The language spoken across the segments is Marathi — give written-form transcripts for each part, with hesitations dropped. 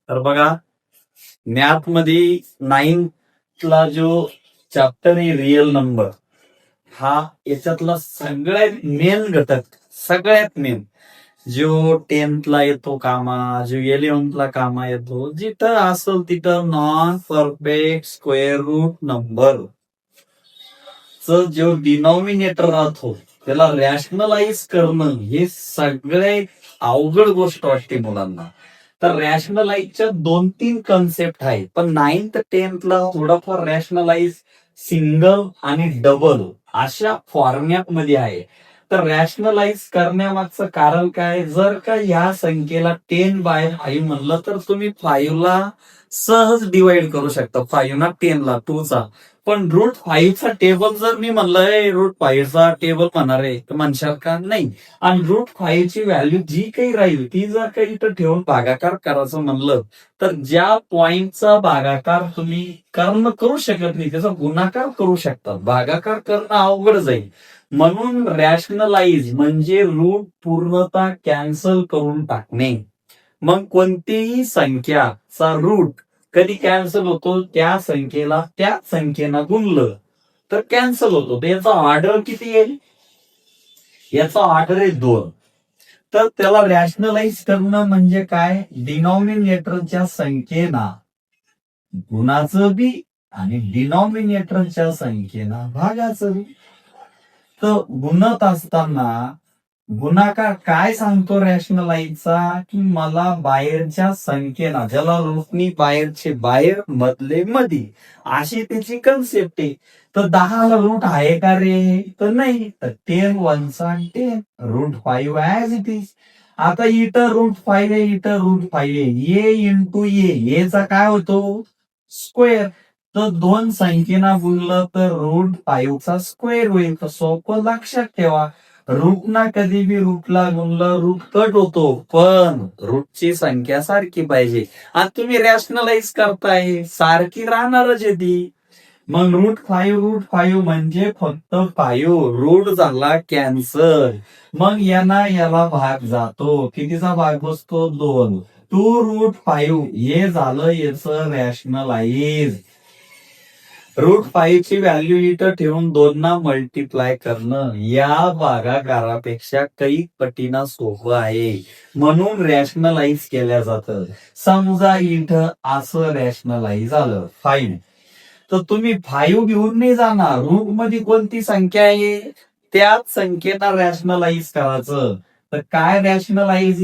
तर बघा, मॅथ मध्ये 9th जो चॅप्टर आहे रिअल नंबर, हा याच्यातला सगळ्यात मेन घटक, सगळ्यात मेन जो 10th येतो कामा, जो 11th कामा येतो, जिथं असेल तिथं non perfect square root number जो डिनॉमिनेटर राहतो त्याला रॅशनलाइज करणं हे सगळ्यात अवघड गोष्ट वाटते मुलांना. तर रॅशनलाइजच्या 2-3 कन्सेप्ट आहेत, पण 9th-10th थोडाफार रॅशनलाइज सिंगल आणि डबल अशा फॉर्मॅट मध्ये आहे. तर रॅशनलाइज करण्यामागचं कारण काय, जर का या संख्येला 10/5 म्हणलं तर तुम्ही 5ला सहज डिवाइड करू शकता. 5 ना 10ला 2चा. पण √5चा टेबल जर मी म्हणलं √5चा टेबल म्हणणार आहे तर म्हणशाल का नाही. आणि √5ची व्हॅल्यू जी काही राहील ती जर काही इथं ठेवून भागाकार करायचं म्हणलं तर ज्या पॉइंटचा भागाकार तुम्ही करू शकत नाही त्याचा गुणाकार करू शकतात. भागाकार करणं अवघड जाईल. म्हणून रॅशनलाइज म्हणजे रूट पूर्णतः कॅन्सल करून टाकणे. मग कोणतीही संख्याचा रूट कधी कॅन्सल होतो, त्या संख्येनं गुणलं तर कॅन्सल होतो. तर याचा ऑर्डर किती आहे, याचा ऑर्डर आहे 2. तर त्याला रॅशनलाइज करणं म्हणजे काय, डिनॉमिनेटरच्या संख्येना गुणाचं बी आणि डिनॉमिनेटरच्या संख्येना भागाचं बी. तर गुणत असताना गुणाकार काय सांगतो रॅशनलाइजचा, की मला बाहेरच्या संख्येना, ज्याला रूटनी बाहेरचे बाहेर मधले मधी अशी त्याची कन्सेप्ट आहे. तर 10ला रूट आहे का रे, तर नाही. तर 10 1चा 10 √5 ऍज इट इज. आता इथं √5 आहे, इथं √5 आहे, ए इंटू एचा काय होतो स्क्वेअर. तर 2 संख्येना गुणलं तर √5चा स्क्वेअर होईल. तर सोपं लक्षात ठेवा, रूटना कधी बी रूटला गुणलं रूट कट होतो, पण रूटची संख्या सारखी पाहिजे. आणि तुम्ही रॅशनलाइज करताय सारखी राहणारच आहे ती. मग √5 म्हणजे फक्त 5, रूट झाला कॅन्सल. मग याला भाग जातो, कितीचा भाग बसतो 2. 2√5 हे झालं याचं रॅशनलाइज. √5 ची व्हॅल्यू इथं ठेवून 2 मल्टिप्लाय करणं या भागाकारापेक्षा काही पटीनं सोपं आहे. म्हणून रॅशनलाइज केल्या जातं. समजा इथं असं रॅशनलाइज आलं 5, तर तुम्ही 5 घेऊन नाही जाणार. रूट मध्ये कोणती संख्या आहे त्याच संख्येला रॅशनलाइज करायचं. तर काय रॅशनलाइज,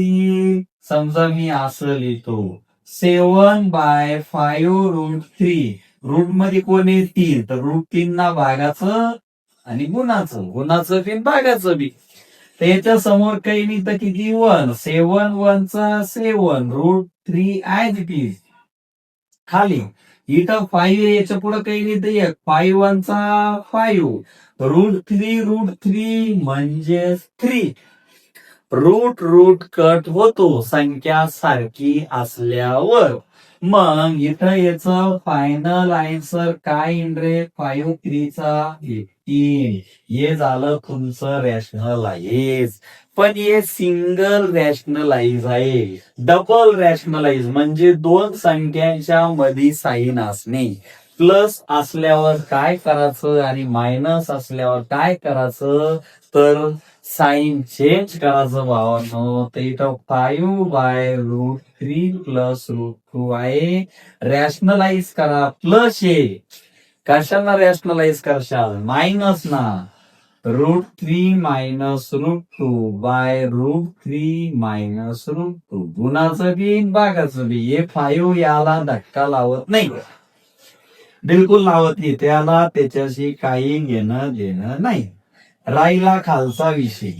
समजा मी असं लिहितो 7/5√3. रूट मध्ये कोण आहे 3, तर √3 ना भागाचं आणि गुणाचं बी भागाचं बी. तर याच्या समोर काही नाही तर किती 1, 7 1चा 7 √3 ऍज इट इज. खाली इथं 5 याच्या पुढे काही नाही तर 1, 5 1चा 5 √3 म्हणजे 3. रूट कट होतो संख्या सारखी असल्यावर. मग इथं याचं फायनल आन्सर काय येईल रे, 5 3चा 18. हे झालं तुमचं रॅशनलाइज. पण हे सिंगल रॅशनलाइज आहे. डबल रॅशनलाइज म्हणजे 2 संख्यांच्या मध्ये साईन असणे. प्लस असल्यावर काय करायचं आणि मायनस असल्यावर काय करायचं, तर साईन चेंज करायचं भावांनो. तर इथं 5/√3 प्लस √2 आहे. रॅशनलाइज करा प्लस आहे. कशाला रॅशनलाइज करशाल, मायनस ना. √3 मायनस √2/√3 मायनस √2. गुणाचं बी भागाचं बी. हे 5 याला धक्का लावत नाही, बिलकुल लावत नाही. त्याला त्याच्याशी काही घेणं देणं नाही. राहिला खालचा विषय.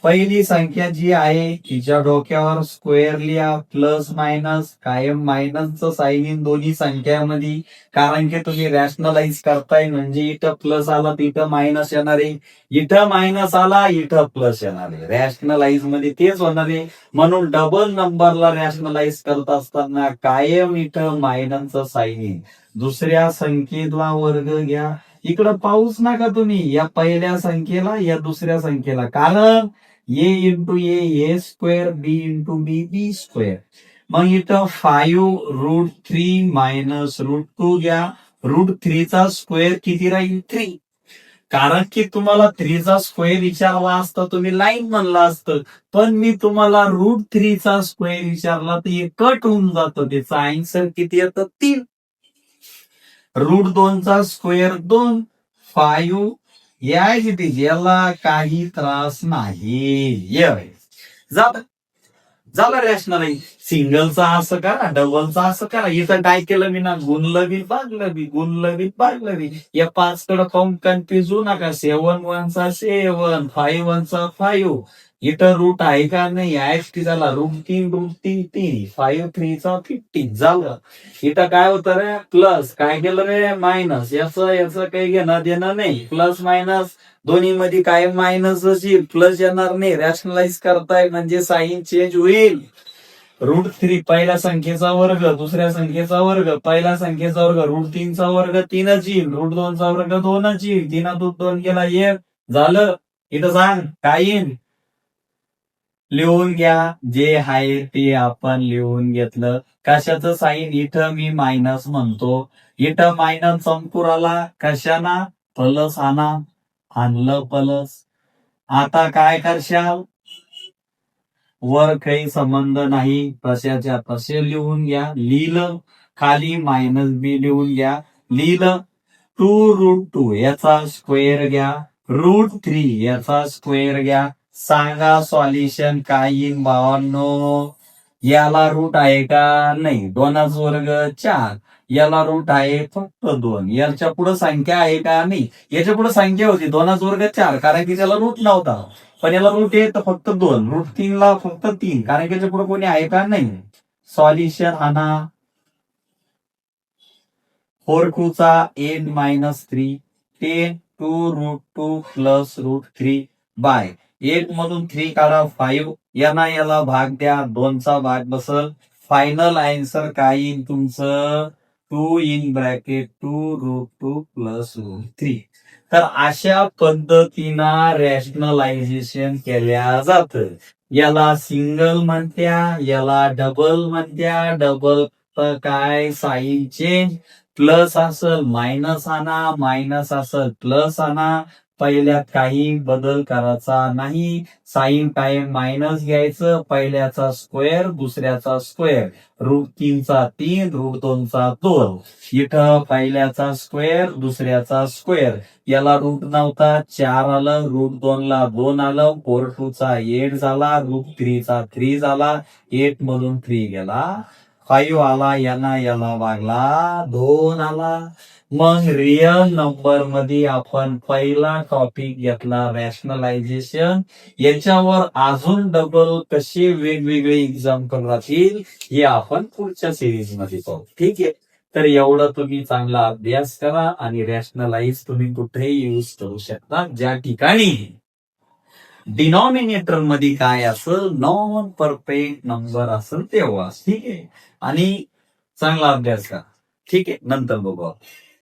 पहिली संख्या जी आहे तिच्या डोक्यावर स्क्वेअर लिहा, प्लस मायनस कायम मायनसचं साईन इन दोन्ही संख्यामध्ये. कारण की तुम्ही रॅशनलाइज करताय म्हणजे इथं प्लस आला तर इथं मायनस येणार आहे, इथं मायनस आला इथं प्लस येणार आहे. रॅशनलाइज मध्ये तेच होणार आहे. म्हणून डबल नंबरला रॅशनलाइज करत असताना कायम इथं मायनसचं साईन इन. दुसऱ्या संख्येला वर्ग घ्या, इकडं पाहूच नका तुम्ही, या पहिल्या संख्येला या दुसऱ्या संख्येला. कारण ए इंटू ए स्क्वेअर, बी इंटू बी स्क्वेअर. मग इथं 5√3 मायनस √2 घ्या. √3चा स्क्वेअर किती राहील? 3. कारण की तुम्हाला 3चा स्क्वेअर विचारला असता तुम्ही लाईन म्हणलं असतं, पण मी तुम्हाला √3चा स्क्वेअर विचारला तर हे कट होऊन जातं. त्याचा आन्सर किती येतं? 3. √2चा स्क्वेअर 2. 5 याला काही त्रास नाही. झालं रॅशनल. सिंगलचा असं करा, डबलचा असं करा. इथं काय केलं मी ना, गुणलं बी भागलं बी, गुणलं बी भागलं बी. या 5 कडे पाहून कन्फ्युज होऊ नका. 7 1चा 7, 5 1चा 5. इथं रूट आहे का नाही? टी झाला. √3 3. 5 3चा 15 झालं. इथं काय होतं रे? प्लस. काय केलं रे? मायनस. याचं काही घेणं देणं नाही. प्लस मायनस दोन्ही मध्ये काय मायनस येईल, प्लस येणार नाही. रॅशनलाइज करताय म्हणजे साईन चेंज होईल. √3 पहिल्या संख्येचा वर्ग, दुसऱ्या संख्येचा वर्ग, पहिल्या संख्येचा वर्ग, √3चा वर्ग 3च येईल, √2चा वर्ग 2च येईल. 3 2 केला 1 झालं. इथं सांग काय येईल? लिहून घ्या. जे आहे ते आपण लिहून घेतलं. कशाचं साईन? इथं मी मायनस म्हणतो. इथं मायनस संपुराला कशाना? प्लस आणा. आणलं प्लस. आता काय करशाल? वर काही संबंध नाही, तशाच्या तसे लिहून घ्या. लिहिलं. खाली मायनस बी लिहून घ्या. लिहिलं. 2√2 याचा स्क्वेअर घ्या. √3 याचा स्क्वेअर घ्या. सांगा सॉल्युशन काय येईल भावांनो? याला रूट आहे का? नाही. 2चा वर्ग 4. याला रूट आहे फक्त 2. याच्या पुढे संख्या आहे का? नाही. याच्या पुढे संख्या होती 2चा वर्ग 4, कारण की त्याला रूट नव्हता. पण याला रूट आहे तर फक्त 2. √3ला फक्त 3, कारण की याच्या पुढे कोणी आहे का? नाही. सॉल्युशन आणा. 4 8 -3 10 2√2 प्लस √3 बाय 8 मधून 3 काढा 5. याला भाग द्या. 2चा भाग बसल. फायनल आन्सर काय येईल तुमचं? 2 प्लस √3. तर अशा पद्धतीनं रॅशनलायझेशन केल्या जातं. याला सिंगल म्हणत्या, याला डबल म्हणत्या. डबल काय? Sign change. प्लस असल मायनस आणा, मायनस असल प्लस आणा. पहिल्यात काही बदल करायचा नाही. साईन कायम मायनस घ्यायचं. पहिल्याचा स्क्वेअर, दुसऱ्याचा स्क्वेअर. √3चा 3, √2चा 2. इथं पहिल्याचा स्क्वेअर, दुसऱ्याचा स्क्वेअर. याला रूट नव्हता, 4 आलं. √2ला 2 आलं. 4 8 झाला. √3चा 3 झाला. 8 मधून 3 गेला. 5 आला. याला वागला 2 आला. मग रिअल नंबर मध्ये आपण पहिला टॉपिक घेतला रॅशनलायझेशन. याच्यावर अजून डबल कसे वेगवेगळे एक्झाम्पल राहतील हे आपण पुढच्या सिरीज मध्ये पाहू. ठीक आहे. तर एवढं तुम्ही चांगला अभ्यास करा आणि रॅशनलाइज तुम्ही कुठेही यूज करू शकता, ज्या ठिकाणी डिनॉमिनेटर मध्ये काय असेल? नॉन परफेक्ट नंबर असेल तेव्हा. ठीक आहे. आणि चांगला अभ्यास करा. ठीक आहे. नंतर बघू.